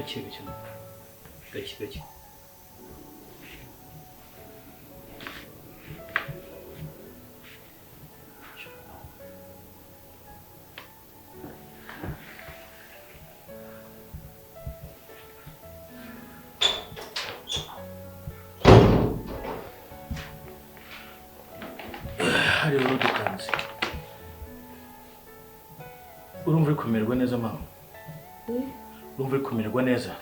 gake gake gake hariho udukanze urumva uri kumererwa neza mama urumva uri kumererwa neza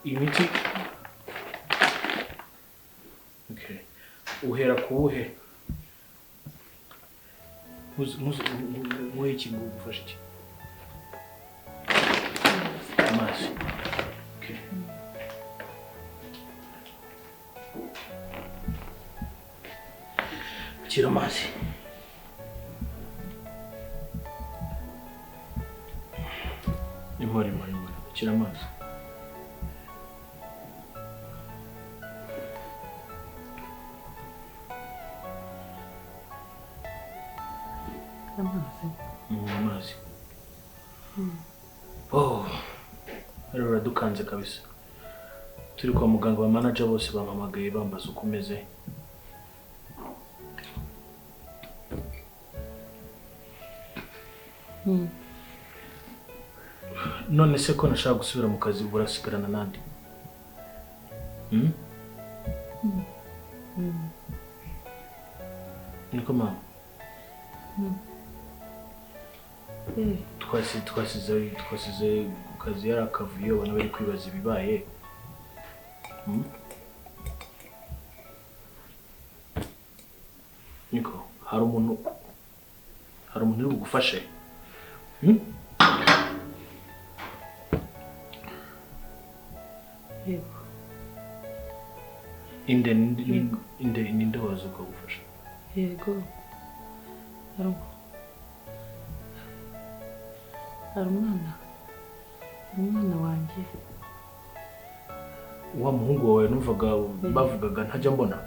imiti okay uhera kuwuhe muhe iki gufasha iki amazi okay kira amazi imori kira amazi amazi oh rero uradukanze kabisa turi kwa muganga ba manager bose bampamagaye bambaza uko umeze none se ko nashaka gusubira mu kazi burasigarana nandi niko mama twasize ku kazi yari akavuyo abantu bari kwibaza ibibaye niko hari umuntu uri bugufashe yego inde waza ukagufasha yego hari umwana wanjye wa muhungu wawe numvaga bavugaga ntajya mbona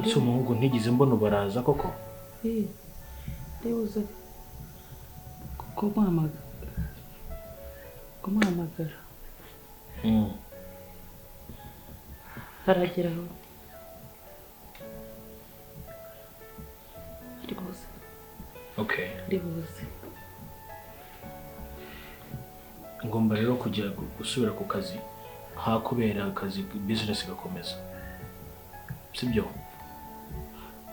ese umuhungu ntigize mbona baraza koko ndibuze kumuhamagara harageraho ndibuze okay ndibuze ngomba rero kujya gusubira ku kazi hakubera akazi business gakomeza sibyo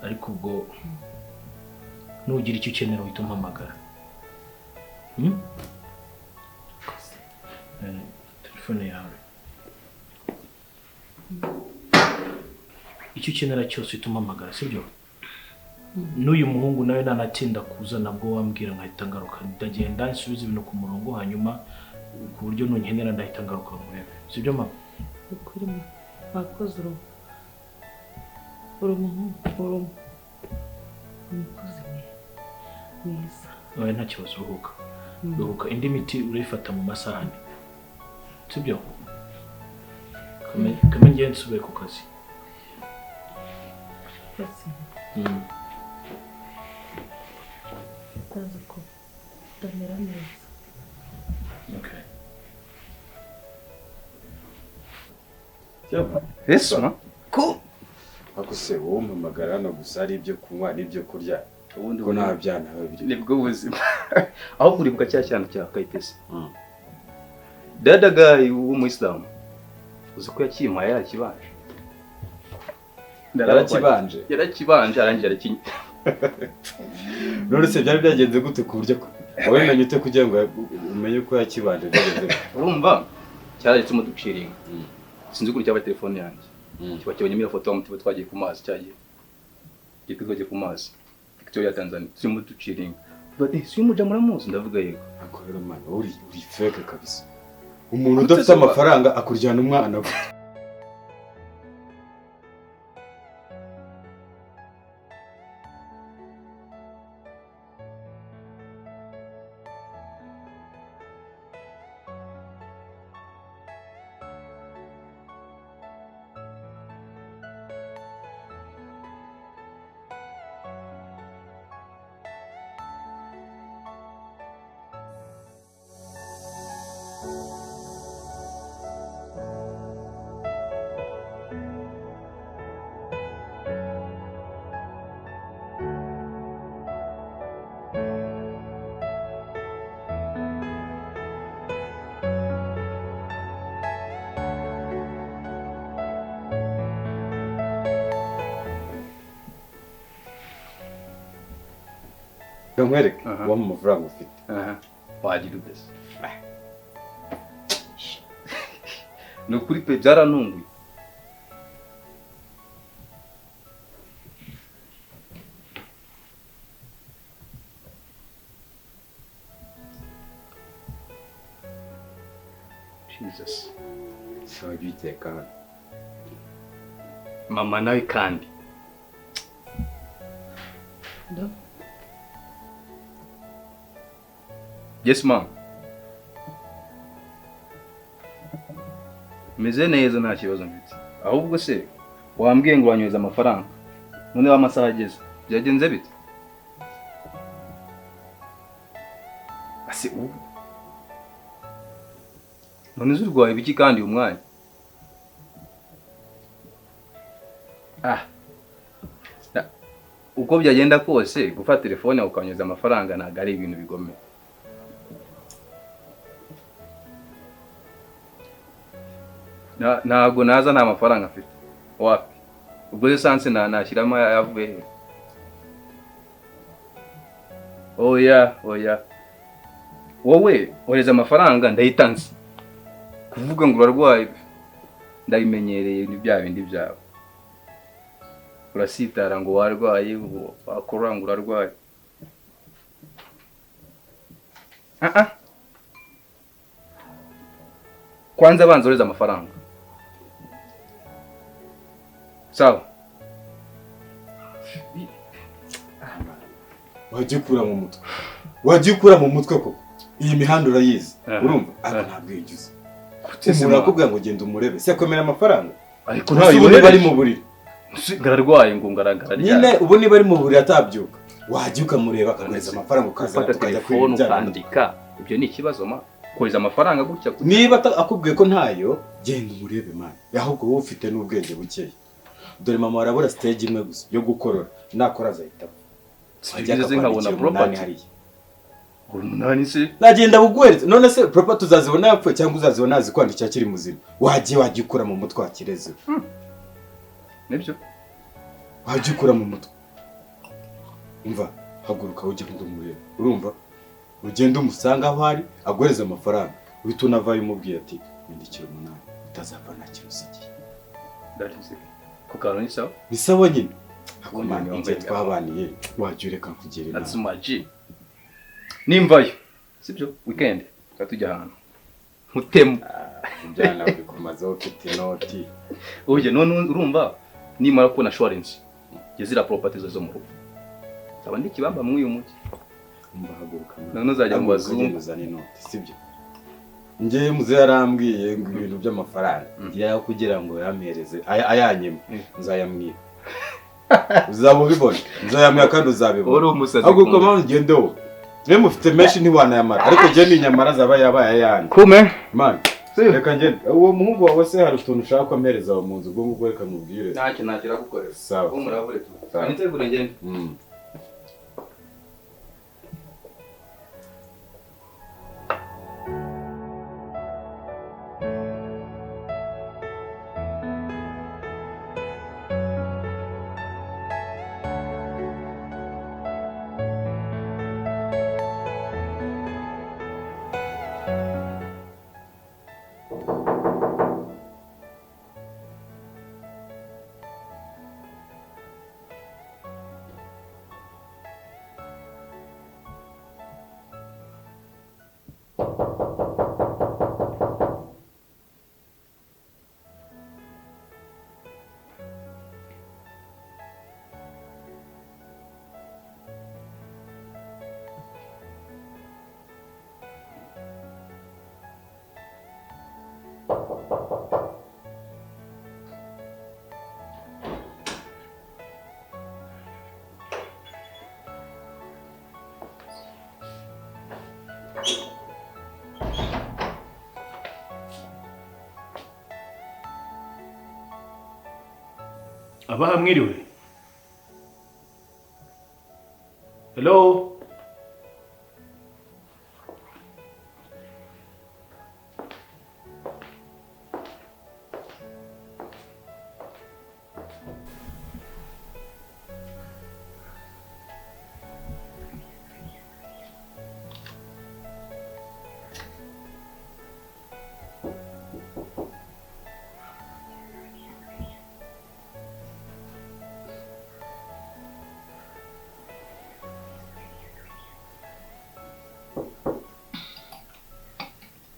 ariko ubwo nugira icyo ukenera uhita umpamagara telefone yawe icyo ukenera cyose uhita umpamagara sibyo n'uyu muhungu nawe nanatinda kuza nabwo wambwira nkahita ngaruka ndagenda nsubiza ibintu ku murongo hanyuma ku buryo nunkenera ndahita ngaruka murebe sibyo mama ukuri bakoze umukozi mwiza oya nta kibazo ruhuka indi miti urayifata mu masaha ane sibyo kame ngiye nsubiye ku kazi ndaza ko ndamera neza okay Eso, ko akuse wowe mpamagara no gusa ari ibyo kunywa n'ibyo kurya ubundi ko nta byana babiri nibwo buzima. Aho kuribuka cya cyana cya Kayitesi. Dada guy w'umuislamu. Uzi ko yakimpaye yarakibanje. Yarakibanje arangira arakinya. None se byari byagenze gute ku buryo wowe menye ute kugira ngo umenye ko yakibanje byagenze? Urumva cyaretse mu duciringa. Sinzi kuri cyaba telefone yanjye. Kiba cyabonye foto y'umutibo twagiye ku mazi cyagiye. Gitwagiye ku mazi. Victoria Tanzania. Si mu duciringa. Bati si umuja muramuzi ndavuga yego. Akorera man uri fake kabisa. Umuntu udafite amafaranga akuryana umwana we. reka nkwereke Aha. uwo mu mafaranga ufite. wagira udese ni ukuri pe byarantunguye. Jesus. Si wajya uyiteka hano. Mama nawe kandi. ndo Yes mama. Meze neza nta kibazo mfite. Ahubwo se wambwiye ngo wanyoza amafaranga. None amasaha ageze. Byagenze bite? Ase ubu. None zurwaye biki kandi umwanya? Uko byagenda kose gufata telefone ukanyuza amafaranga ntago ari ibintu bigomeye. Ntago naza nta mafaranga afite. Wapi? Ubwo essence nashyiramo yavuye he? Oya. Wowe oreza amafaranga ndayitanze. Kuvuga ngo urarwaye ndabimenyereye ni bya bindi byawe. Urasitara ngo warwaye wakora ngo urarwaye. Kwanza banza oreza amafaranga. Sawa. Wajya ukura mu mutwe ko iyi mihanda urayizi. Urumva? Ntabwo yigize. Umuntu akubwira ngo genda umurebe. Se akomera amafaranga. Ariko ntayo bari mu buriri. Ngararwaye ngo ngaragara. Nyine ubu niba ari mu buriri atabyuka. Wajya ukamureba akaguhereza amafaranga ukaza tukajya kwandika. Ibyo ni ikibazo ma. Kohereza amafaranga gutya. Niba akubwiye ko ntayo genda umurebe man. Ahubwo wowe ufite n'ubwenge bukeya. Dore mama arabura stage imwe gusa yo gukorora. Nakora azahita. Ageze nkabona property. Umunani se nagenda bugweretse none se property tuzazibona yapfuye cyangwa uzazibona azikwandikira kiri muzima wajya ukura mu mutwe wakireze nibyo wajya ukura mu mutwe umva haguruka ujye ndumurebe urumva ugenda umusanga aho ari agwereza amafaranga uhita unavayo umubwiye ati windikira umunani utazava nta kintu usigiye ndakize ko karo ni sawa ni sawa nyine akomanya inze twabaniye wajya ureka kugera inama atsumaji nimvayo sibyo weekend katujya ahantu mutemu njyana uri kumazaho ufite inoti uje none urumva nimara kubona assurance gezira properties zo mu rugo saba ndi kibamba mu uyu muti umva haguruka none uzajya mu bazungu uzana inoti sibyo ngiye muze yarambwiye ngo ibintu by'amafaranga yaho kugira ngo yampereze ayanyema nzayamwiba uzaba ubibona nzayamwiba kandi uzabibona uri umusazi haguruka mpamvu ngende wowe niba mufite menshi ntiwanayamara ariko njye n'inyamara zaba yabaye ayandi kume man reka ngende uwo muhungu wawe se hari utuntu ushaka ko ampereza mu nzu ubwo ngubwo reka mubwire ntacyo nakira gukorera sawa umuravure tu nitegure ngende Abaha mwiriwe. Hello.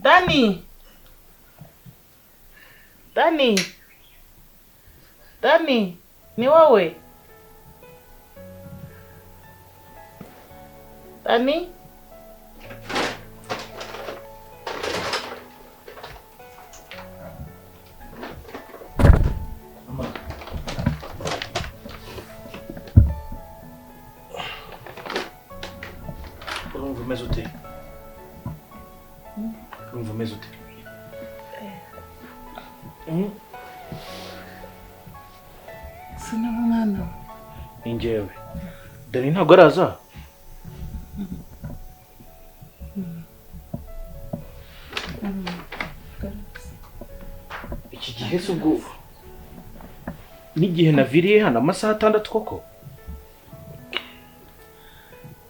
Dani! Dani! Dani! Ni wowe? Dani? Mama. Urumva umeze ute? Urumva umeze ute? Sinaba mwana. Ni njyewe. Dani ntabwo araza? Iki gihe se ubwo n'igihe naviriye hano amasaha 6 koko?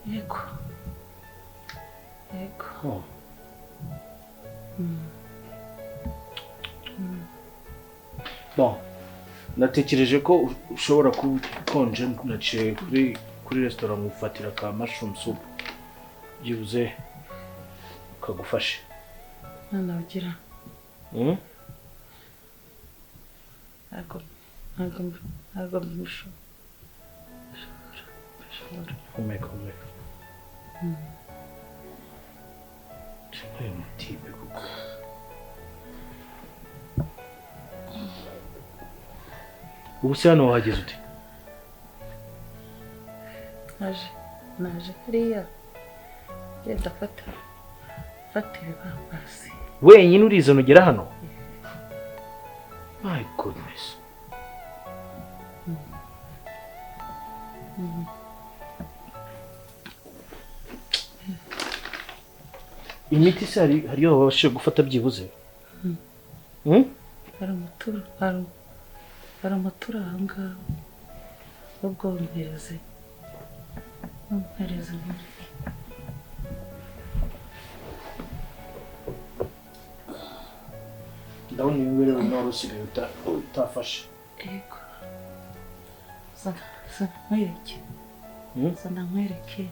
Yego. Yego. Oh. Bon, natekereje ko ushobora kuba ukonje, naciye kuri restaurant ngufatira ka mushroom soup. Byibuze kagufashe. Mwana ugira. Ntabwo mbishobora. Humeka. Uyu mutipe kuko. Ubu se hano wahageze ute? Naje hariya. Genda fata ibibambasi. Wenyine urizana ugera hano? My goodness. Imiti se hariyo wabashije gufata byibuze? Hari amaturo aha ngaha. Ubwo mpereze. Ndabona imibereho nawe usigaye utafashe. Yego. Nkwereke. Nkwereke.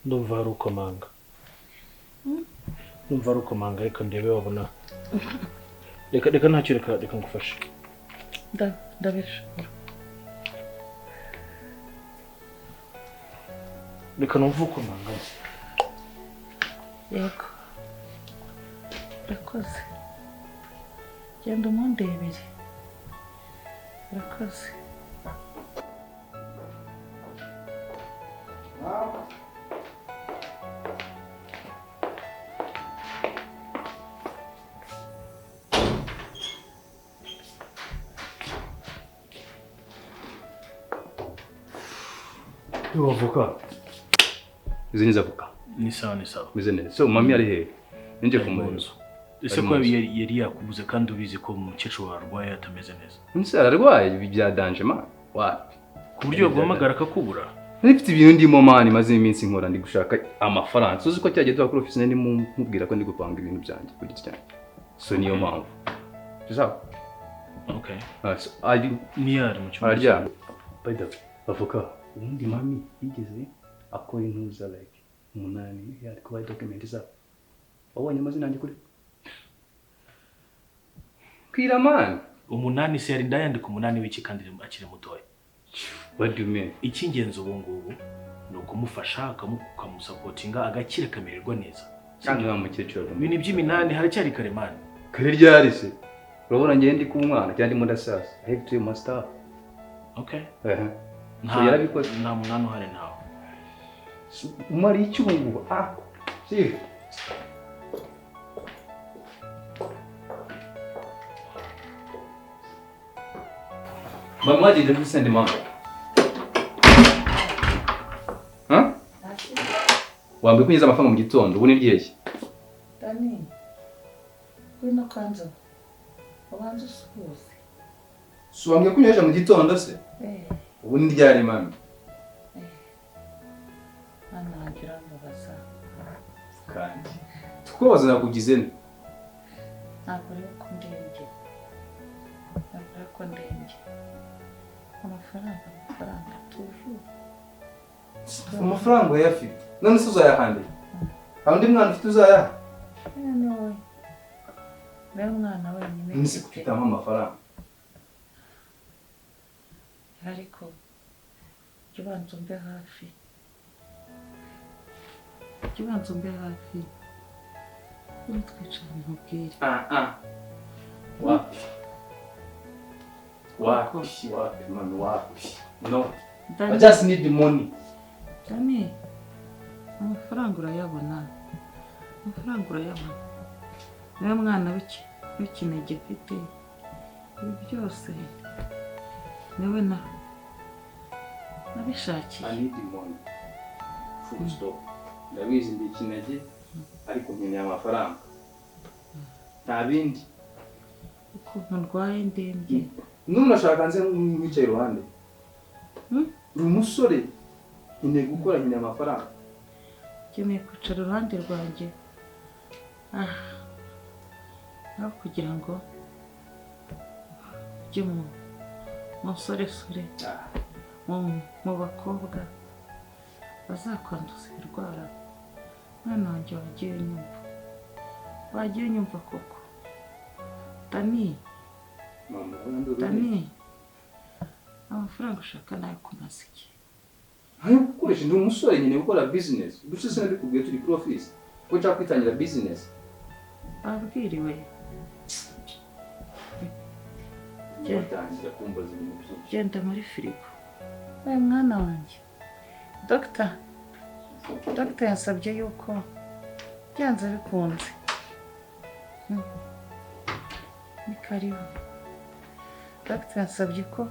Ndumva hari ukomanga. Reka ndebe wabona. Reka ntacyo reka ngufashe. Ndabishobora. Reka numva ukomanga. Yego. Urakoze. Genda umundebere. Urakoze. Avoka. Izi ni avoka. Ni sawa. Meze neza. So mami ari he? Ninje kumureba. Ese ko yari yakubuze kandi ubizi ko umukecuru warwaye atameze neza. Nse ararwaye ibi bya danger man. Wapi? Ku buryo bagomagara akakubura. Nifite ibintu ndimo mani maze iminsi nkora ndi gushaka amafaranga. Uzi ko cyagiye tuba kuri office ndi mubwira ko ndi gupanga ibintu byanjye kuri iki cyane. So niyo mpamvu. Sawa? Okay. So ari niyari mu cyumba. Arya. By the way, avoka. Ubundi mami yigeze akora intuza like 8 yari kuba document za. Wabonye amazina yanjye kuri Kwira man. 8 se yari ndayandika 8 w'iki kandi akiri mutoya. What do you mean? Icy'ingenzi ubu ngubu no kumufasha akamusapotinga agakira kamererwa neza. Cyangwa wa mukecuru. Ibintu by'iminani haracyari karemane. Kare ryari se? Urabona ngiye ndi kumwana cyangwa ndi mudasasa. I have to master. Okay. Yarabikoze nta munani uhari nawe. Umari icyungu. Si. Mama did you send him out? Wambe kunyeza amafaranga mu gitondo ubu ni ryeshye. Dani. Kwino kanza. Wabanza usuhuze. Wambe kunyeza mu gitondo se? Ubu ni ryari mami? Mama agira ngo basa. Kandi. Tukoza nakugize ne? Ntabwo rero kundenge. Ntabwo ko ndembye. Amafaranga tuvu. Amafaranga uyafite none se uzayahande hari undi mwana ufite uzayaha Ni wowe. Niwe mwana wenyine nise kufitamo amafaranga ariko jya ubanza umbe hafi. Jya ubanza umbe hafi. Uri twicara nkubwire. wapi man wapi no I just need the money. Dani, amafaranga urayabona. Niwe mwana w'ikinege mfite. Ibi byose niwe nabishakiye. I need the money. Full stop. Ndabizi ndi ikinege ariko nkeneye amafaranga. Nta bindi. Ukuntu ndwaye ndembye. N'umuntu ashaka nze mwicaye iruhande. Uri umusore nkeneye gukora nkeneye amafaranga. Nkeneye kwicara iruhande rwanjye. Aho kugira ngo ujye mu musoresore mu bakobwa bazakwanduza indwara. Mwana wanjye wagiye nyumva koko. Dani, amafaranga ushaka nayo kumaza iki? Hayo gukoresha ndi umusore nyine gukora business. Gusa sinabikubwiye turi profit. Ko nshaka kwitangira business. Babwiriwe. Genda muri firigo. Mwana wanjye. Dr. yansabye yuko byanze bikunze. Ni karibu. Dr. yansabye ko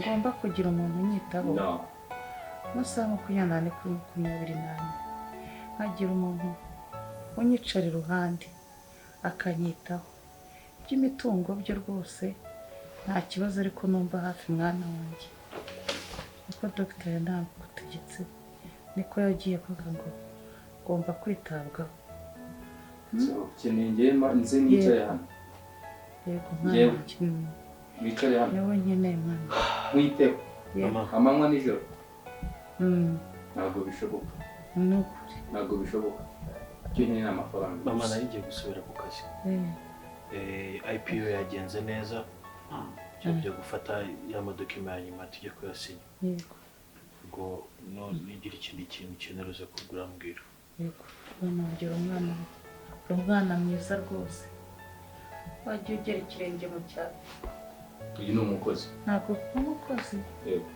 ngomba kugira umuntu unyitaho. Amasaha 28 kuri 28. Hagira umuntu unyicara iruhande akanyitaho. By'imitungo byo rwose nta kibazo ariko numva hafi mwana wanjye. Uko Dr. ntabwo gutegetse niko yagiye avuga ngo ngomba kwitabwaho. Keneye nze nicaye hano. Yego mwana wanjye. Nicaye hano. Yewe nyine mwana. Mwiteho. Amanywa nijoro. Ntabwo bishoboka. Nukuri. Ntabwo bishoboka. Keneye amafaranga. Mama nayo igiye gusubira ku kazi. IPO yagenze neza. Cyo gufata ya madokima ya nyuma tujye kuyasinya. Yego. Ngo no nigira ikindi kintu cyeneruze kugura mbwira. Yego. Nongera umwana mwiza rwose. Wagiye ugera ikirenge mu cyaro. Uyu ni umukozi. Ntabwo umukozi. Yego.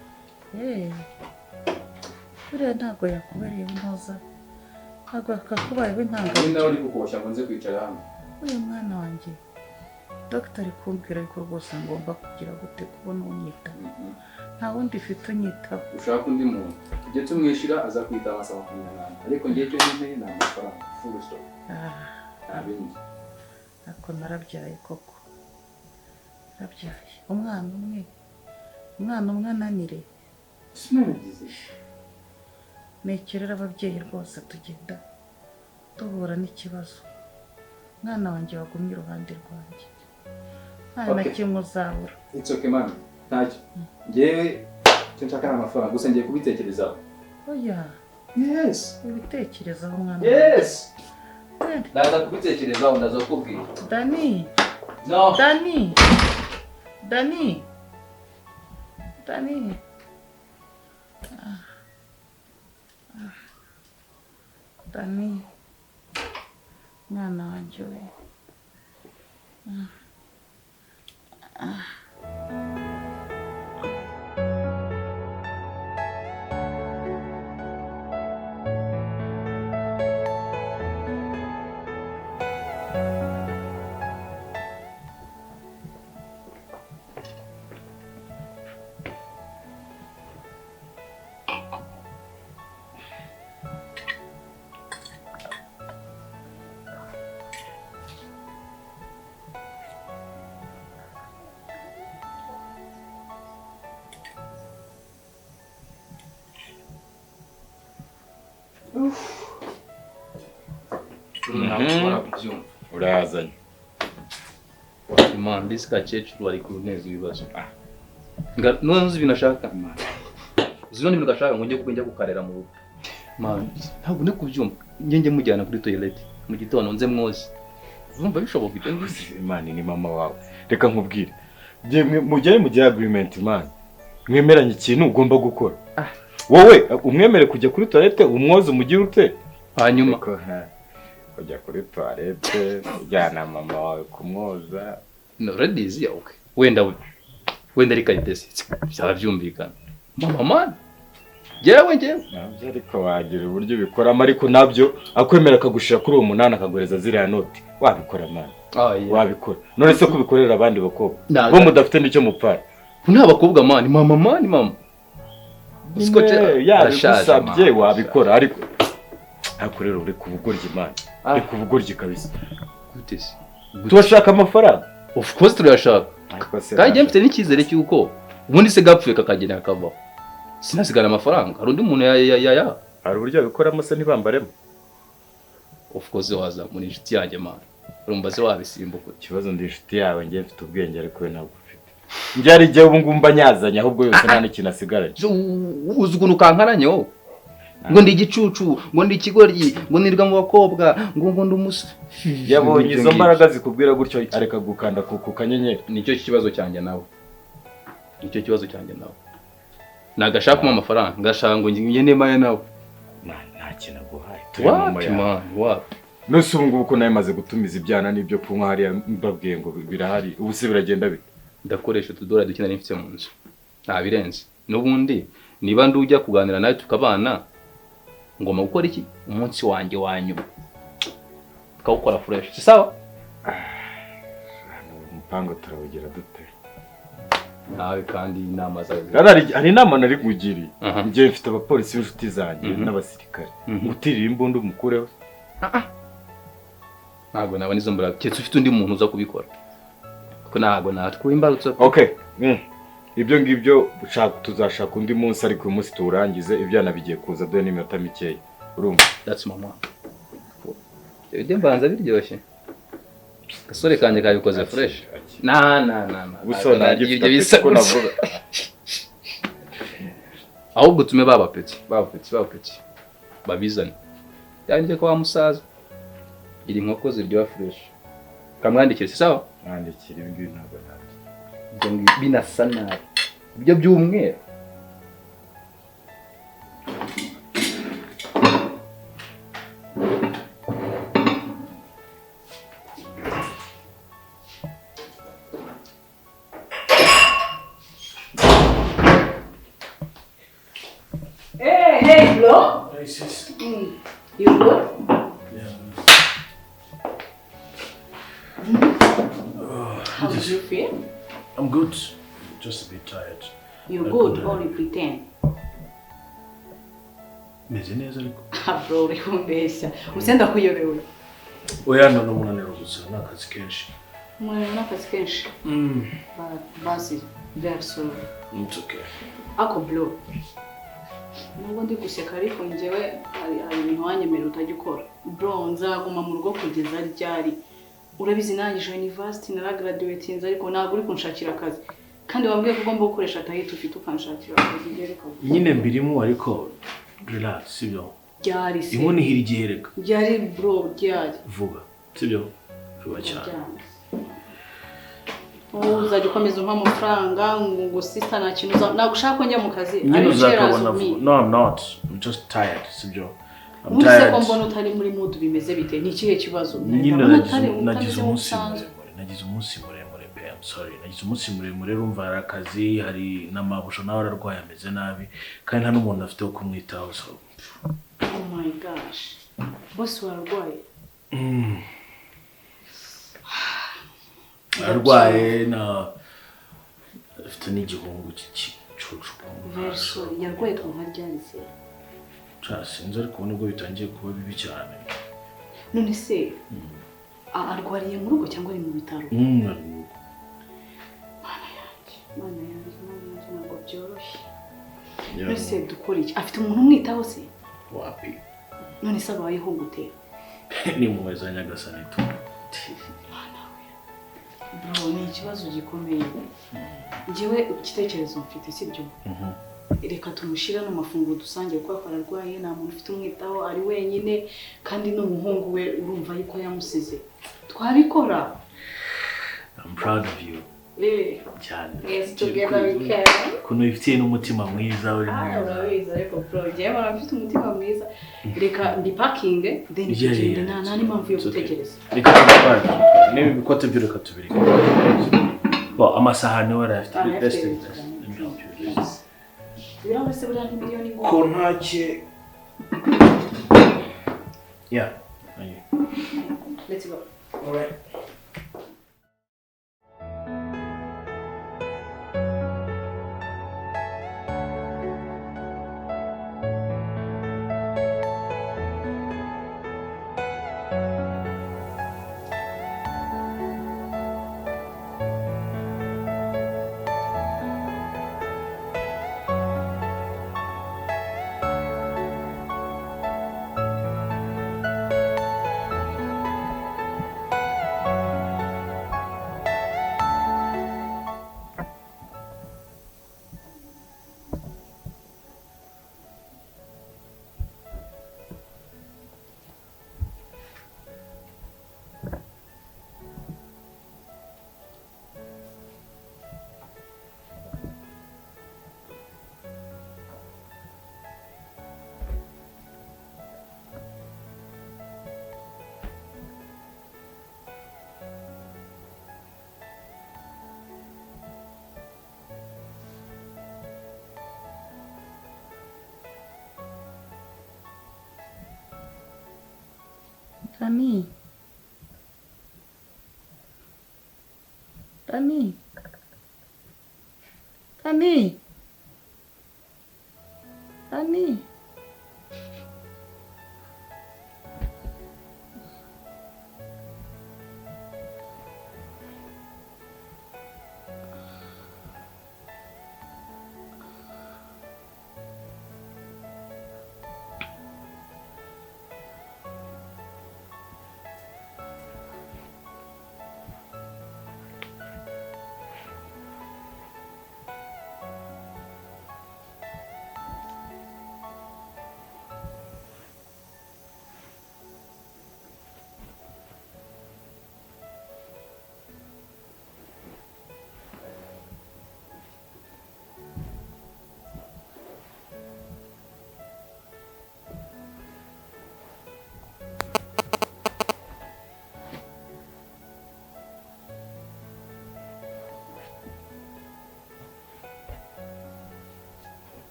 Buriya ntabwo yakubereye neza. Ntabwo akakubayeho intanga. Ni nawe uri kukoshya ngo nze kwicara hano. Uyu mwana wanjye. Dr. kumbwira ko rwose ngomba kugira gute kubona unyita. Nta wundi ufite unyitaho. Ushaka undi muntu. Ujye tumwishyira aza kwita amasaha 28. Ariko ngiye cyo nkeneye ni amafaranga. Full stop. Nta bindi. Ako narabyaye koko. Narabyaye. Umwana umwe ananire. Sinabigize. Nekerera ababyeyi rwose tugenda duhura n'ikibazo. Mwana wanjye wagumye iruhande rwanjye. Nta na kimwe uzabura. It's okay man. Ntacyo. Ngewe nshaka amafaranga gusa ngiye kubitekerezaho. Oya. Yes. Ubitekerezaho mwana. Yes. Ndaza kubitekerezaho ndaza kubwira. Dani. No. Dani. Dani. Mwana wanjye we. Ntabwo kubyumva. Urazanye. man this gakecuru ari kuneza ibibazo none uzi ibintu ashaka uzi ibintu gashaka ngo njye gukarera mu rugo man ntabwo ne kubyumva njye mujyana kuri toilet mu gitondo nze mwoze urumva bishoboka ibyo ngisi Imana ni mama wawe reka nkubwire mujyaye mu agreement man mwemeranye ikintu ugomba gukora wowe umwemere kujya kuri toilette umwoze umugire ute hanyuma kujya kuri toilette ujyana mama wawe kumwoza no ladies ya okay wenda ari kayitesi byarabyumvikana mama man jewe nabyo ariko wagira uburyo bikoramo ariko nabyo akwemera akagushira kuri uwo 8 akagoreza ziriya noti wabikora man wabikora none se kubikorera abandi bakobwa bo mudafite nicyo mupfara nta bakobwa man mama Usko yarashabye wabikora ariko akorera uri kubugoryi man ari kubugoryi kabisa gutese turashaka amafaranga of course turashaka kandi mfite n'ikizere cyuko ubundi se gapfuye kakagenda akava sinasigara amafaranga hari undi muntu ya hari uburyo bikoramo se ntibambaremo of course waza muri inshuti yanjye man urumva se wabisimbuka ikibazo ndi inshuti yawe ngiye mfite ubwenge ariko we ntabwo ufite njyari igihe ubu ngumba nyazanya ahubwo yose nta n'ikintu asigaranye uzi ukuntu kankaranye wowe ngo ndi igicucu ngo ndi ikigoryi ngo nirwa mu bakobwa ngo ndi umusore yabonye izo mbaraga zikubwira gutyo areka gukanda ku kanyenyeri nicyo kibazo cyanjye nawe nagashaka mu amafaranga ngashaka ngo ngende maye nawe nta kintu aguhaye turi mu yawe wapi nose ubu ngubu ko nawe maze gutumiza ibyana n'ibyo kunywa hariya mbabwiye ngo birahari ubu se biragenda bite ndakoresha utudora dukina n'ifite mu nzu nta birenze n'ubundi niba ndujya kuganira nawe tukabana ngoma gukora iki umunsi wanjye wanyuma tukawukora fresh si sawa umupango turawugira dute nawe kandi inama zawe hari inama nari kugiriye njye mfite abapolisi b'inshuti zanjye n'abasirikare gutirira imbunda umukureho ntabwo nabona izo mbaraga cyetse ufite undi muntu uza kubikora kuko ntabwo natwe imbarutso okay ibyo ngibyo tuzashaka undi munsi ariko uyu munsi tuwurangize ibyana bigiye kuza dore n'iminota mikeya urumva that's mama ibyo mbanza biryoshye gasore kanjye kabikoze fresh gusa nagifite bisa ko navuga ahubwo tume babapeti babizane yanjye ko wa musaza iri nkoko ziryoha fresh kamwandikire si sawa mwandikire ibi ngibi ntabwo nabi binasa nabi ibyo by'umweru Hey, bro. Hey, sis. You good? Yeah. How do you feel? I'm good. Just a bit tired. You're good or you pretend? Meze neza ariko. Bro, uri kumbeshya. Usenda kuyobewe. Oya no munaniro gusa nakazi kenshi. Umunaniro n'akazi kenshi. Basi, very sorry. It's okay. Ako bro. Nubwo ndi guseka ariko njyewe hari ibintu wanyemerera utajya ukora. Bro, nzaguma mu rugo kugeza ryari. Urabizi nangije university naragraduatinze ariko ntabwo uri kunshakira akazi. Kandi wambwiye ko ugomba gukoresha tahita ufite ukanshakira akazi gereka. Nyine mbirimo ariko relax sibyo. Ryari se. Inkoni hirigihereka. Ryari bro, ryari. Vuga. Sibyo? Vuga cyane. Uzajya ukomeza umpa amafaranga ngo sister nta kintu nagushaka ko njya mu kazi. Nyine uzakabona. No, I'm not. I'm just tired sibyo. I'm tired. tired. Ko mbona utari muri mood bimeze bite? Ni ikihe kibazo? Nyine nagize umunsi muremure pe. I'm sorry. Nagize umunsi muremure rumva hari akazi hari n'amabusho nawe ararwaye ameze nabi kandi nta n'umuntu afite wo kumwitaho so. Oh my gosh. Boss warwaye. Arwaye na afite n'igihungu cy'icucu. Very sorry. Yarwaye kuva ryari se? Sinzi ariko nubwo bitangiye kuba bibi cyane. None se arwariye mu rugo cyangwa ari mu bitaro? Mana yanjye ntabwo byoroshye. None se dukora iki? Afite umuntu umwitaho se? Wapi? None se abayeho gute? Ni mu weza nyagasani tu. bro ni ikibazo gikomeye. Njyewe igitekerezo mfite sibyo. Reka tumushira no mafunguro dusangiye kuko ararwaye nta muntu ufite umwitaho ari wenyine kandi n'umuhungu we urumva yuko yamusize. Twabikora. I'm proud of you. Cyane. Yes, together we can. Kuno ifitiye n'umutima mwiza uri mwiza. Urabizi ariko bro, njyewe barafite umutima mwiza. Reka ndi parking then tugende nta n'impamvu yo gutekereza. Reka tubipake. Niba bikote byo reka tubireke. Bo amasahani wari afite best. Biraho se buriya miliyoni ngo. Ko ntake. Yeah. Let's go. All right. Tani. Tani. Tani. Tani.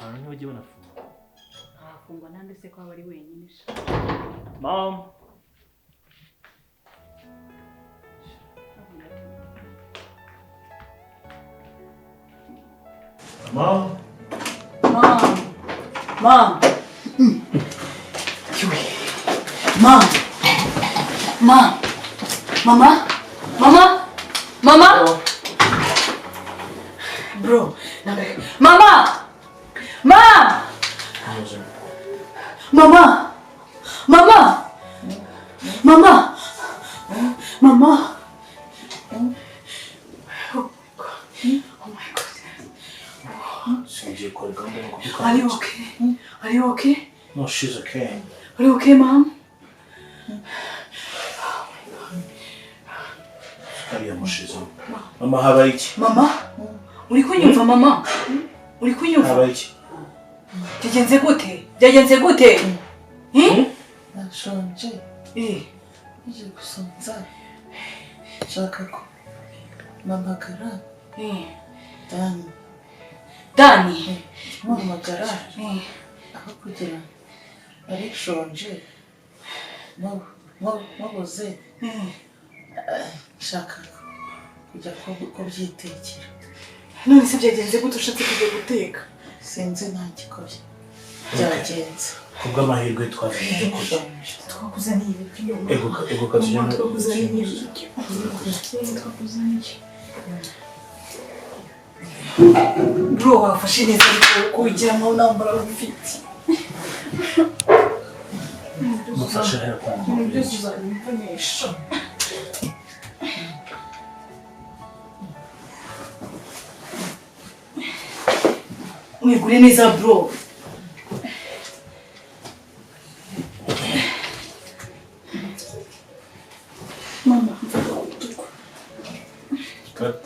Abantu bagiye banafunga. Afungwa nande se ko abari wenyine sha. Mom. Mom. Mom. Mom. Mom. Mom. Mama. Mama. Mama. Bro. Mama. Mom. muzima. Mama! Mama! Mama! Mama! Oh my God. Singiye kora gahunda yo kubyuka. Are you okay? Are you okay? No, she's okay. Are you okay, Mom? Kariya mushizo. Mama habaye iki? Mama? Uri kunyumva, Mama? Uri kunyumva? Habaye iki? Byagenze gute? Byagenze gute? nashonje ije gusonza nshaka ko mpamagara Dani mpamagara aho kugira arishonje mubuze nshaka kujya kubyitekera. none se byagenze gute ushatse kujya guteka? Sinzi nanjye ko byagenze. Kubw'amahirwe twazanye kurya. Twakuzaniye ibiryo. Ego katujyana. Twakuzaniye ibiryo. Twakuzaniye. Bro, wafashe neza ariko kubigiramo nambara ufite. Mufashe rero kwa mama. Ibyo uzabimvunisha. Mwigure neza bro. Mama,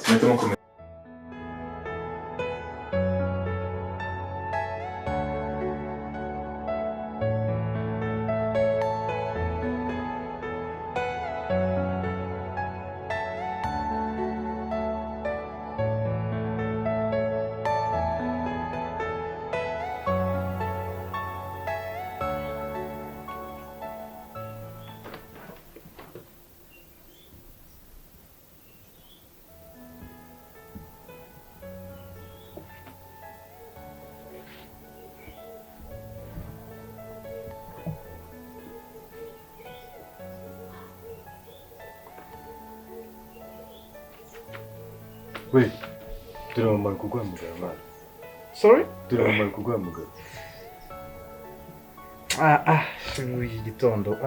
mettemo come we dore mama ari kuguhamagara mwana. Sorry? Dore mama ari kuguhamagara. Iki gitondo.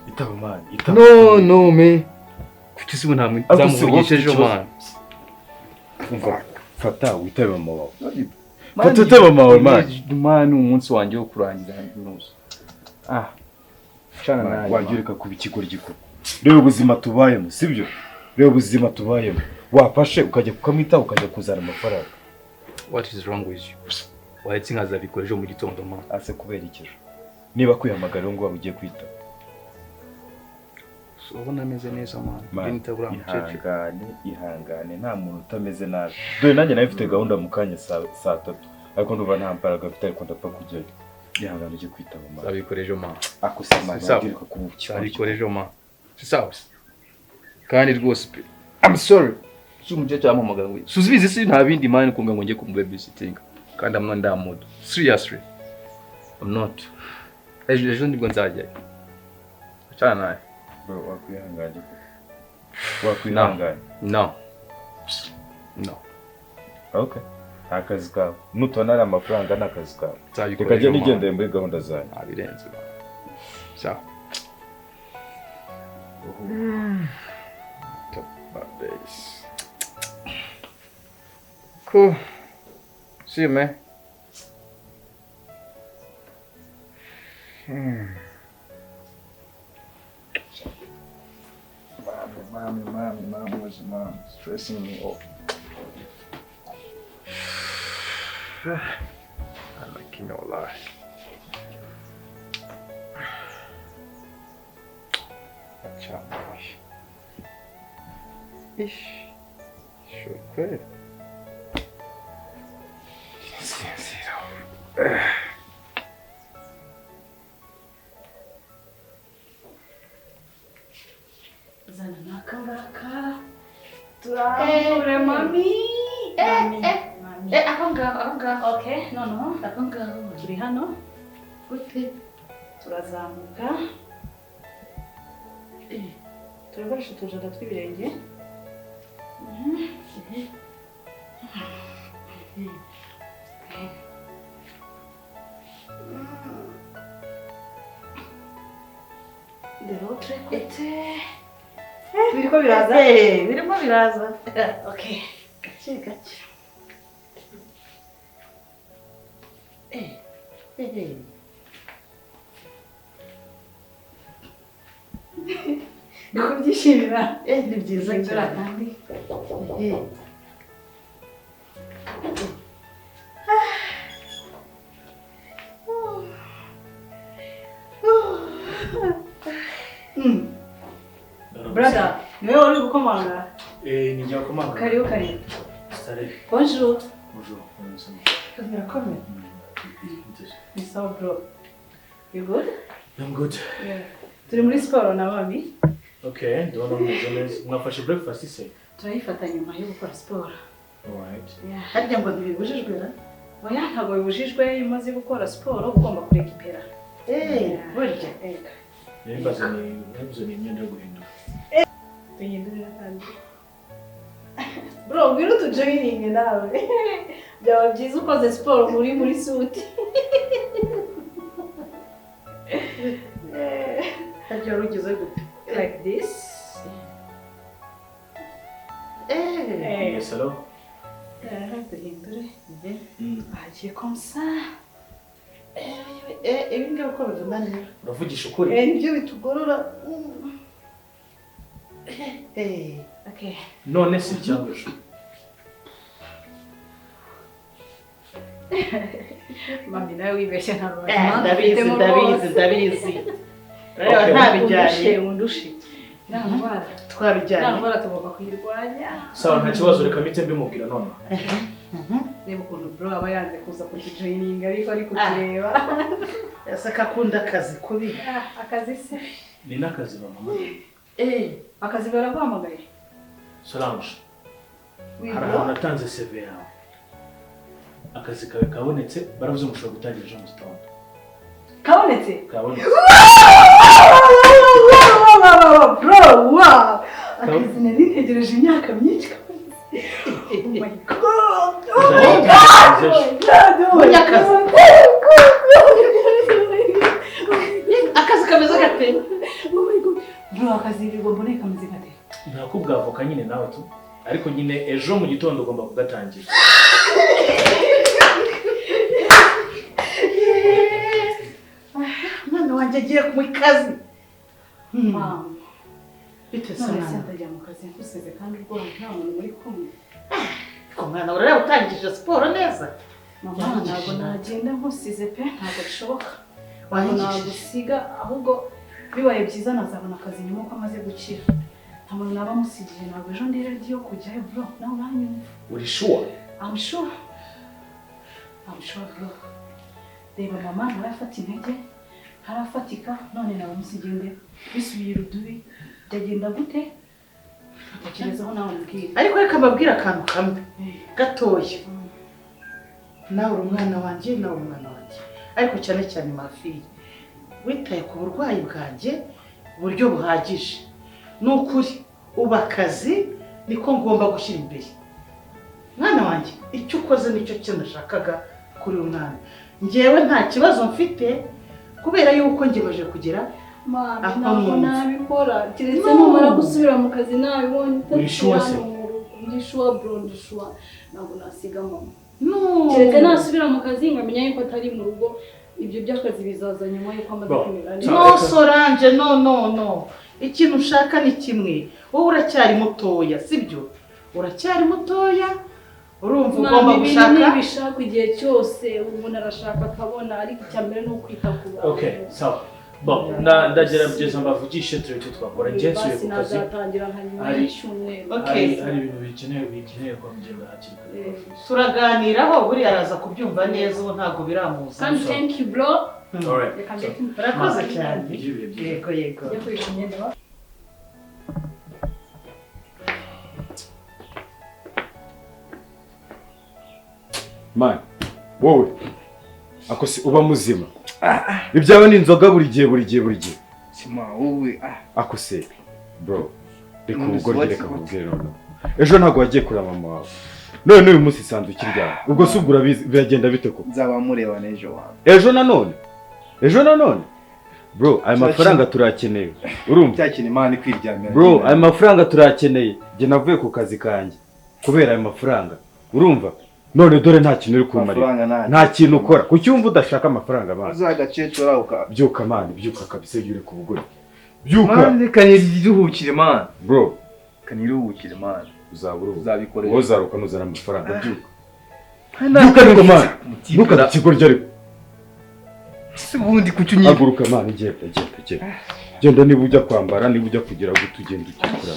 Itaba mwana, itaba. No me. Kuki se nta zamuvugisha ejo mwana. Umva, fata witabe mama wawe. Fata utabe mama wawe mwana. Mwana umunsi wanjye wo kurangiza ntuzi. Shana nawe. Wangireka kuba ikigoryi. Reba ubuzima tubayemo, sibyo? Reba ubuzima tubayemo. Wafashe ukajya kukamita ukajya kuzana amafaranga. What is wrong with you? Wahetse nkaza bikora ejo mu gitondo mwana. Ase kubera ikiro. Niba kwihamagara ngo wabugiye kwita. Ubona ameze neza mwana. Nitabura mucece. Ihangane nta muntu utameze nabi. Dore nanjye nawe mfite gahunda mu kanya saa 3. Ariko nduva nta mbaraga mfite ariko ndapfa kujyayo. Ihangane ujye kwitaba mwana. Zabikora ejo mwana. Akusema nagirika kubuki. Zabikora ejo mwana. Sawa. Kandi rwose pe. I'm sorry. Sumuje cyampamagara ngo. Suzibizi si nta bindi mani kunga ngo ngiye kumubabysitting. Kandi amna ndamudo. Seriously. I'm not. Ejo ndibwo nzajya. Achana naye. Bro, wakwihanganye. Wakwihanganye. No. Okay. Akazi kawe. Nutona amafaranga n'akazi kawe. Zabikora. Reka nigende muri gahunda zanyu. Abirenze. Sawa. Base. Cool. See you, man. Mommy was stressing me out. I'm like, you know, lie. Ish. Sure could. Zana nakangaka. Turambure mami. Aho ngaho. Okay, no. Aho ngaho. Turi hano. Gute? Turazamuka. Turakoresha utujada tw'ibirenge. de l'autre côté. Biriko biraza? Birimo biraza. Okay. Gake gake. Ndiko byishimira. Ni byiza Zindura cyane. kandi. Brother, niwe uri gukomanga? Ni njya kumanga. Karibu karibu. Stare. Bonjour. Bonjour. Birakomeye. Ni sawa bro. You good? I'm good. Yeah. Turi muri siporo na mami. Okay, ndabona mumeze neza. Mwafashe breakfast se? Turayifata nyuma yo gukora siporo. Alright. Yeah. Harya ngo ntibibujijwe ra? Oya ntabwo bibujijwe iyo umaze gukora siporo ugomba kurekipera. Burya. Nimbaze ni imyenda yo guhindura. Tuyindurira kandi. Bro, ngwino tujoininge nawe. Byaba byiza ukoze siporo muri suti. Harya rugize gute? Like this. Yes, hello. Tuyindure. Agiye comme ça. Ibi ngibi uko bivunanye. Uravugisha ukuri? Nibyo bitugorora. Okay. None si cyangwa Mami nawe wibeshye ntabwo ndabizi. Rero ntabijyanye. Undushe. Nangwara. Twabijyanye. Nangwara tugomba kuyirwanya. Sawa nta kibazo reka mpite mbimubwira none. Reba ukuntu bro aba yanze kuza kutujoininga ariko ari kutureba. Ese akakunda akazi kubi. Akazi se. Ni n'akazi mama. Akazi baraguhamagaye. Solange. Hari ahantu natanze CV yawe. Akazi kawe kabonetse baravuze ngo ushobora gutangira ejo mu gitondo. Kabonetse? Kabonetse. Bro, wow! Akazi nari ntegereje imyaka myinshi kabonetse. Oh my god! Oh my god! Munyakazi. Akazi kameze gate. Oh my god! Bro, akazi bigomba ne kameze gate. Nakubwavoka nyine nawe tu. Ariko nyine ejo mu gitondo ugomba kugatangira. Mwana wanjye agiye ku kazi. Mama. Bite Sana sana. sintajya mu kazi nkuseze kandi ubwo nta muntu muri kumwe. Ko mwana urara utangije siporo neza. Mama ntabwo nagenda nkusize pe ntabwo bishoboka. Wahingije. Nagusiga ahubwo bibaye byiza nazabona akazi nyuma ko amaze gukira. Nta muntu naba musigiye ntabwo ejo ndi ready yo kujyayo bro. Nawe uranyumva. Uri sure? I'm sure bro. Reba mama ntarafata intege harafatika none nawe musigiye bisubiye urudubi byagenda gute? Tekerezaho nawe umbwire. Ariko reka mbabwira akantu kamwe gatoya. Nawe uri umwana wanjye nawe umwana wanjye. Ariko cyane cyane mafi. Witaye ku burwayi bwanjye buryo buhagije. Nukuri uba akazi niko ngomba gushyira imbere. Mwana wanjye icyo ukoze nicyo kintu nashakaga kuri uyu mwana. Njyewe nta kibazo mfite kubera yuko ngibaje kugera ntabwo nabikora keretse numara gusubira mu kazi nabibonye ndishuwa bro ndishuwa ntabwo nasiga mama keretse nasubira mu kazi nkamenya yuko atari mu rugo ibyo by'akazi bizaza nyuma yuko amaze kumera neza. No Solange no ikintu ushaka ni kimwe wowe uracyari mutoya sibyo uracyari mutoya urumva ugomba gushaka ibishaka igihe cyose umuntu arashaka akabona ariko icyambere ni ukwita ku bantu. Okay, sawa. Bon, ndagerageza mbavugishe turebe icyo twakora ngensuye ku kazi. Nazatangira nka nyuma y'icyumweru. Okay. Hari ibintu bikeneye kwa mugenda hakiri kare. Turaganiraho buri araza kubyumva neza ubu ntabwo biramuza. Kandi thank you bro. Alright. Urakoze cyane. Yego. Yego. Yo kwishimira. Man, wowe ako si uba muzima. Ibyawe ni inzoga buri gihe. Sima wowe Ako se bro, reka ubugoryi reka kubwira none. Ejo ntago wagiye kura mama wawe. None uyu munsi sanzwe kiryama. Ubwo subura biragenda bite ko? nzaba mureba n'ejo wawe. Ejo nanone. bro aya mafaranga turakeneye urumva cyakina imana ikwiryamira bro aya mafaranga turakeneye njye navuye ku kazi kanjye kubera aya mafaranga urumva none dore nta kintu uri kumarira nta kintu ukora kuki wumva udashaka amafaranga bana uzagacecura uka byuka man byuka kabisa yure ku bugore byuka man kanyiruhukire man bro kanyiruhukire man uzabikorera wozaruka nuzana amafaranga byuka byuka ariko man byuka kigorya ariko sibundi kucyunye aguruka man genda niba ujya kwambara niba ujya kugira ngo tugende ukikura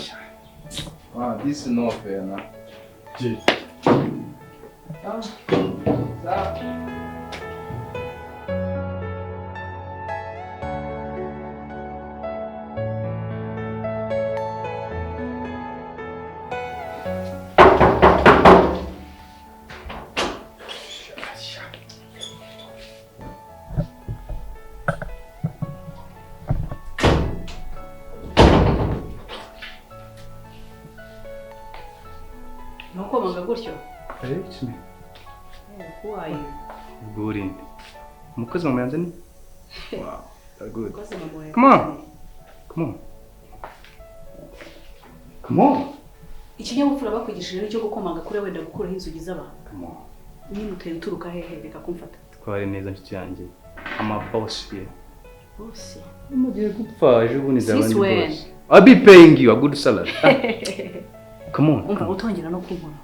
this is no fair na nuko manga gutyo it's me who are you good umukozi mama yanze ni wow that's good koze mama yawe come on ikinyabupfura bakwigishije cyo gukomanga kuri wenda gukuraho inzugi z'abantu come on nyine uteye uturuka hehe reka kumfata twari neza nshuti yanjye ama boss here bose umugiye gupfa ejo bundi Since zabandi when? boss I'll be paying you a good salary come on umva utongera no kunkora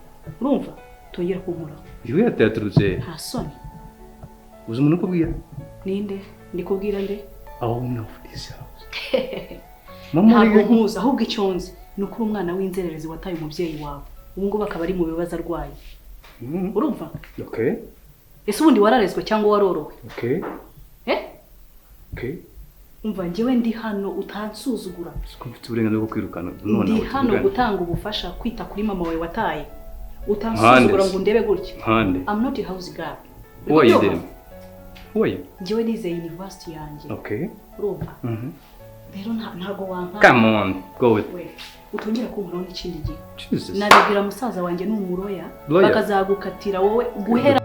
urumva tongera kunkora iwe yaturutse nta soni uzi umuntu ukubwira ninde ndikubwira nde aho no for this house ntabwo nkuzi ahubwo icyo nzi ni uko umwana w'inzererezi wataye umubyeyi wawe ubu ngubu akaba ari mu bibazo arwaye urumva okay ese ubundi wararezwe cyangwa warorowe okay umva njyewe ndi hano utansuzugura mfite uburenganzira bwo kwirukana ndi hano gutanga ubufasha kwita kuri mama wawe wataye utansuzugura ngo ndebe gutya I'm not a house girl who are you then who are you njyewe nize university yanjye okay urumva rero ntago wampa come on go with utongera kunkuraho n'ikindi gihe Jesus nabibwira musaza wanjye n'umuroya bakazagukatira wowe guhera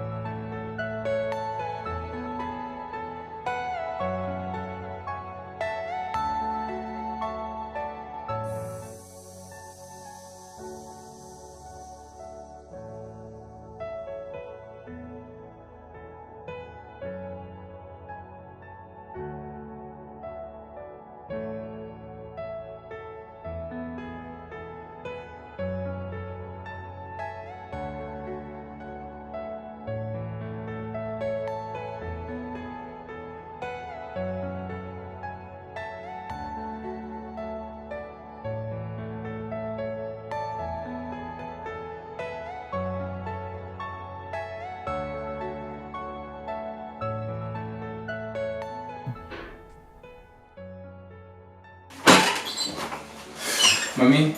Mami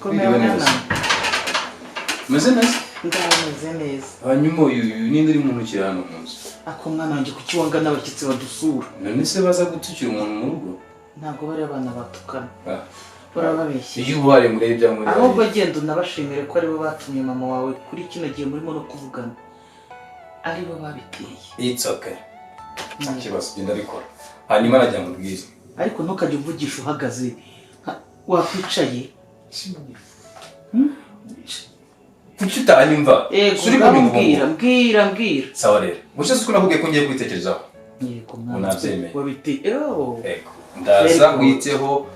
komera mwana meze neza ndameze neza hanyuma uyu ninde uri mu ntoki hano mu nzu ako mwana wanjye kuki wanga n'abashyitsi badusura none se baza gutukira umuntu mu rugo ntabwo bari abana batukana barababeshye iyo ubaye muri ibya muri ahubwo genda unabashimire ko aribo batumye mama wawe kuri kino gihe murimo no kuvugana aribo babiteye it's okay nta kibazo genda bikora hanyuma najya mu bwiza ariko ntukajye uvugisha uhagaze wakwicaye kuki utanyumva suri kubimubwira mbwira sawa rero mushize uko nakubwiye ko ngiye kwitekerezaho yego mwana wabiteye yego ndaza kwiteho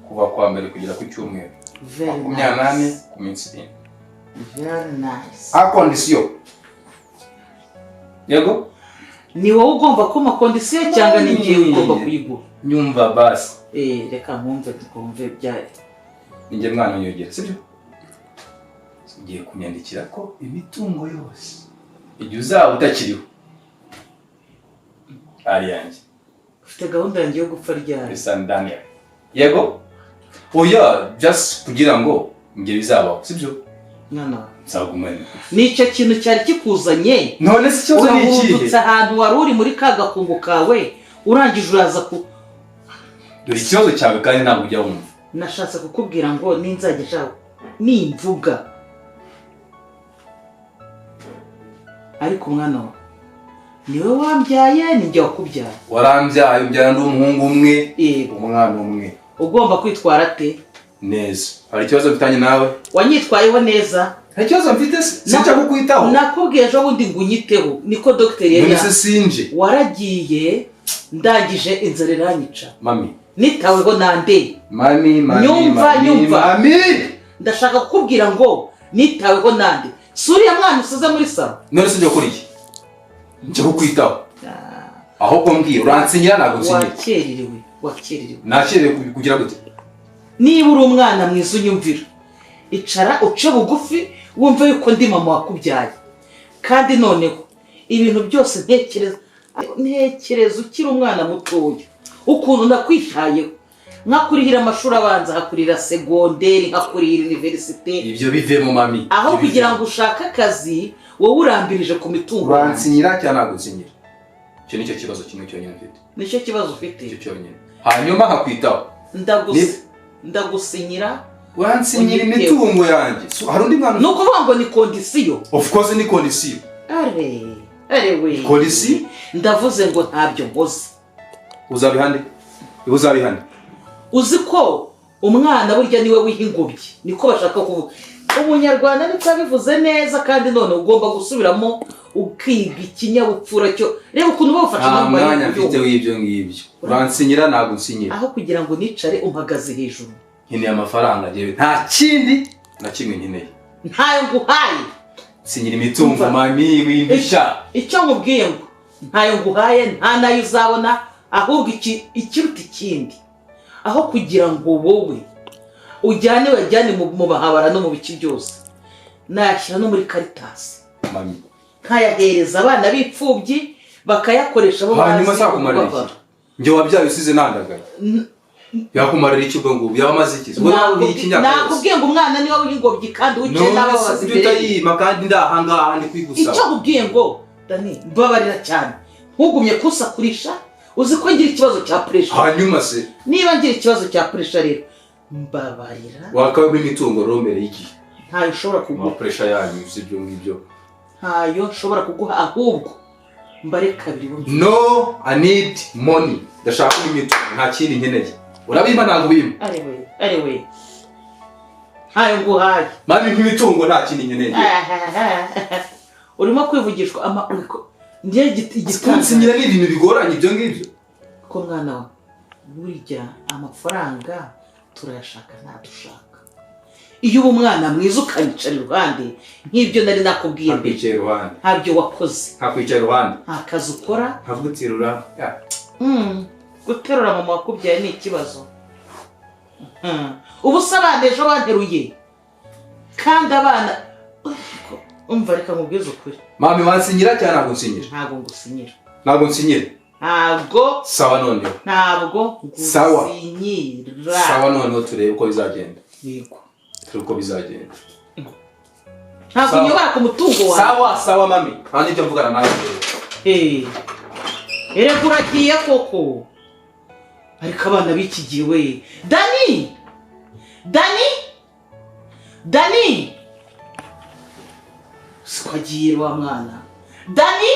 kuva kwa mbere kugera ku cyumweru 28 ku minsi 10 very nice a condition yego ni wowe ugomba kuma condition cyangwa ni ngiye ugomba kuyigura nyumva basi reka twumve byari ninjye mwana unyogera sibyo ugiye kunyandikira ko imitungo yose igihe uzaba utakiriho ari yanjye ufite gahunda yanjye yo gupfa ryari bisa Daniel yego oya just kugira ngo nge bizabaho sibyo mwana nzagumana nicyo kintu cyari kikuzanye none se cyo ni ikihe ahantu wari uri muri ka gakungu kawe urangije uraza ku dore ikibazo cyawe kandi ntabwo ujya wumva nashatse kukubwira ngo ninzajya nshaka nimvuga ariko mwana wa niwe wambyaye ninjye wakubyaye. Warambyaye umbyara n'umuhungu umwe, Yego. umwana umwe. Ugomba kwitwara te? Neza. Hari ikibazo mfitanye nawe? Wanyitwayeho neza? Hari ikibazo mfite se? Sinjya kukwitaho. Nakubwiye ejo bundi ngo unyiteho, niko dogiteri yari. None sinje. Waragiye ndangije inzara iranyica. Mami. Nitaweho nande. Mami. Nyumva. Mami. Ndashaka kukubwira ngo nitaweho nande. Suriya mwana usize muri salo. None sinjya kuri iki. Njya kukwitaho. Ahubwo mbwira uransinyira ntabwo nsinyira. Wakererewe. Nakererewe kugira gute? Niba uri umwana mwiza unyumvira, icara uce bugufi wumve yuko ndi mama wakubyaye. Kandi noneho ibintu byose ntekereza ukiri umwana mutoya ukuntu ndakwitayeho, nkakurihira amashuri abanza, hakurira segonderi, hakurira universite. Ibyo bivemo mami. Aho kugira ngo ushake akazi wowe urambirije ku mitungo. Uransinyira cyangwa ntabwo nsinyira? Icyo nicyo kibazo kimwe cyonyine mfite. Nicyo kibazo ufite? Icyo cyonyine. Hanyuma nkakwitaho. Ndagusinyira. Uransinyira imitungo yanjye. Hari undi mwana? Nuko uvuga ngo ni kondisiyo. Of course ni kondisiyo. We. Kondisiyo? Ndavuze ngo ntabyo mpoze. Uzabihande? Uzabihande? Uzi ko umwana burya niwe wihingobye. Niko bashaka kuvuga. Umunyarwanda niko abivuze neza kandi none ugomba gusubiramo ukiga ikinyabupfura cyo. Reba ukuntu bawufasha n'amwe. Mwanya mfite w'ibyo ngibyo. Uransinyira ntabwo nsinyira. Aho kugira ngo nicare umpagaze hejuru. Nkeneye amafaranga jewe. Nta kindi na kimwe nkeneye. Ntayo nguhaye. Sinyira imitungo mami windisha. Icyo nkubwiye ngo ntayo nguhaye, nta nayo uzabona, ahubwo ikiruta ikindi. Aho kugira ngo wowe wajyane mu bahabara no mu biki byose, nashyira no muri Caritas. Mami. Nkayahereza abana b'ipfubyi bakayakoresha bo. Hanyuma sakumarira iki? Nje wabyaye usize nandagaye. Yakumarira iki ubwo ngo yabamaze iki? Nakubwiye ngo umwana niwe w'ingobyi kandi uciye n'ababazi imbere. Utayima kandi ndahangaha ndi kwigusaba. Icyo nkubwiye ngo Dani, mbabarira cyane. Ntugumye kusakurisha. Uzi ko ngira ikibazo cya pressure. Hanyuma se niba ngira ikibazo cya pressure rero mbabarira. Wakawe imitungo romere iki? Ntayo ushobora kuguha. Pressure yanyu sibyo ngibyo. Ntayo ushobora kuguha ahubwo mbare kabiri bo. No, I need money. Ndashaka imitungo nta kindi nkeneye. Urabimba ntabwo bimba. Anyway. Ntayo nguhaye. Mami nk'imitungo nta kindi nkeneye. Urimo kwivugishwa ndiye igitansinyira n'ibintu bigoranye ibyo ngibyo. Ko mwana wa burya amafaranga turayashaka ntadushaka. Iyo uba umwana mwiza ukanyicara iruhande nk'ibyo nari nakubwiye mbere. Hakwicara iruhande. Ntabyo wakoze. Hakwicara iruhande. Nta kazi ukora. Haguterura. Guterura mama wakubyaye ni ikibazo. Ubu se abana ejo banteruye kandi abana umva reka nkubwize ukuri. Mami wansinyira cyangwa ntabwo nsinyira? Ntabwo ngusinyira. Ntabwo nsinyira? Ntabwo. Sawa noneho. Ntabwo ngusinyira. Sawa noneho turebe uko bizagenda. Yego. Turebe uko bizagenda. Ntabwo nyobora ku mutungo wawe. Sawa mami. Kandi ibyo mvugana nawe rero. Erega uragiye koko. Ariko abana bikigiwe. Dani! Sikwagiye wa mwana. Dani!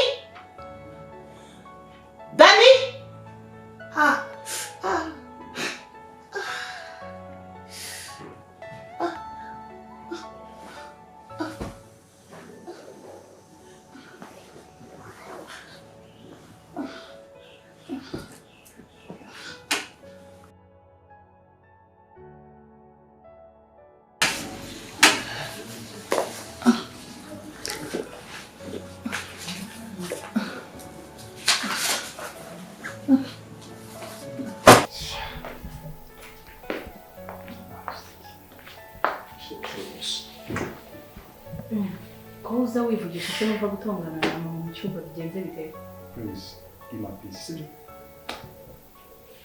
Ko uza wivugisha ko numva gutongana na mama mu cyumba bigenze bite? Please, give my peace.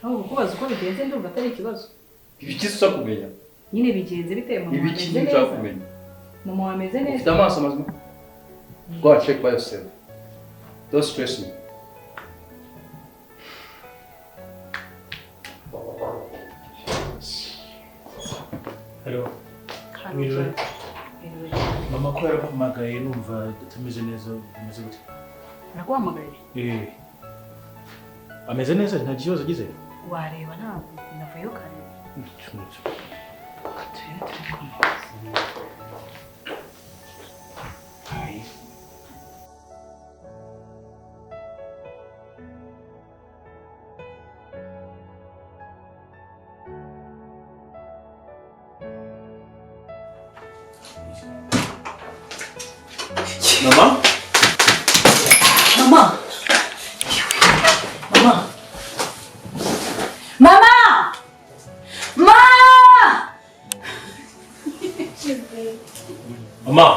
Aho kubaza uko bigenze ndumva atari ikibazo. Ibikiza usa kumenya. Nyine bigenze bite mama ameze neza? Mama ameze neza. Ufite amaso mazima. Go and check by yourself. Don't stress me. Hello. Mama ko yarampamagaye numva atameze neza bimeze gute? naguhamagaye ameze neza nta kibazo agize wareba ntabwo navuyeyo kare Mama? Mama! Mama! Mama! Ma! Mama!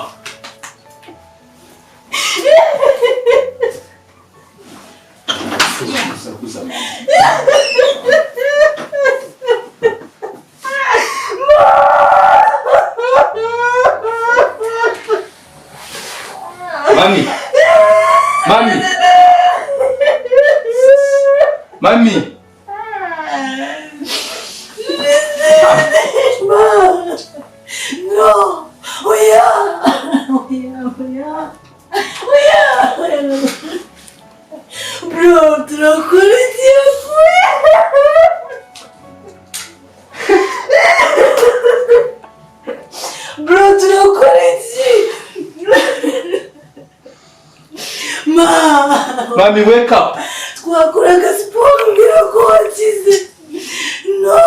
Mami! Mami! Mami! No! Oya! Bro, turakora iki? Bro, turakora iki? Mami, wake up! Twakoraga siporo mbwira ko wakize. No!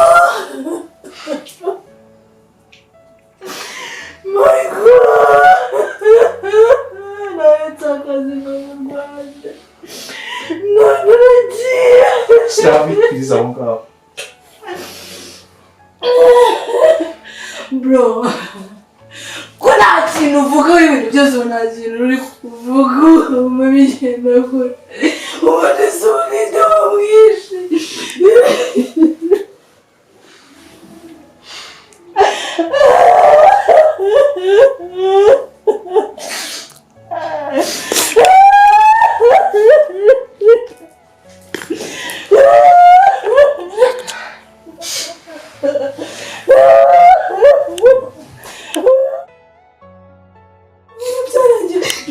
My God! Naretse akazi ko mu Rwanda. Ntabwo nagiye. Stop it, please, aho ngaho. Bro, ko nta kintu uvuga ibintu byose nta kintu uri kuvuga uba bigenda kure ubundi si ubwite wamwishe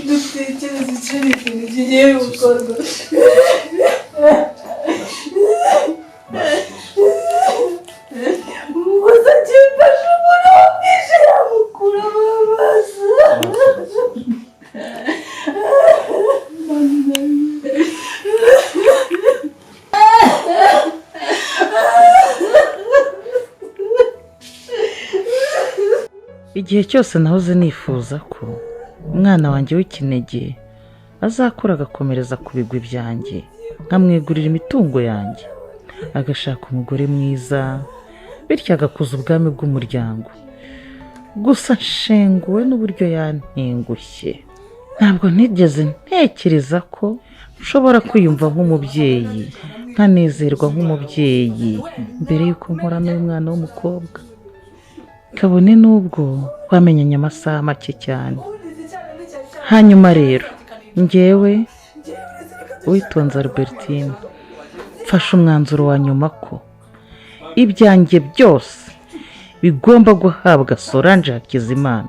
dutekereza ikindi kintu kigiye gukorwa gusa kimfashe umuntu wamwishe yamukuramo amaso igihe cyose nahoze nifuza ko umwana wanjye w'ikinege azakura agakomereza ku bigwi byanjye nkamwegurira imitungo yanjye agashaka umugore mwiza bityo agakuza ubwami bw'umuryango gusa nshenguwe n'uburyo yantengushye ntabwo ntigeze ntekereza ko nshobora kwiyumva nk'umubyeyi nkanezerwa nk'umubyeyi mbere y'uko nkora n'umwana w'umukobwa kabone n'ubwo twamenyanye amasaha make cyane hanyuma rero njyewe Uwitonze Albertine mfashe umwanzuro wa nyuma ko ibyanjye byose bigomba guhabwa Solange Hakizimana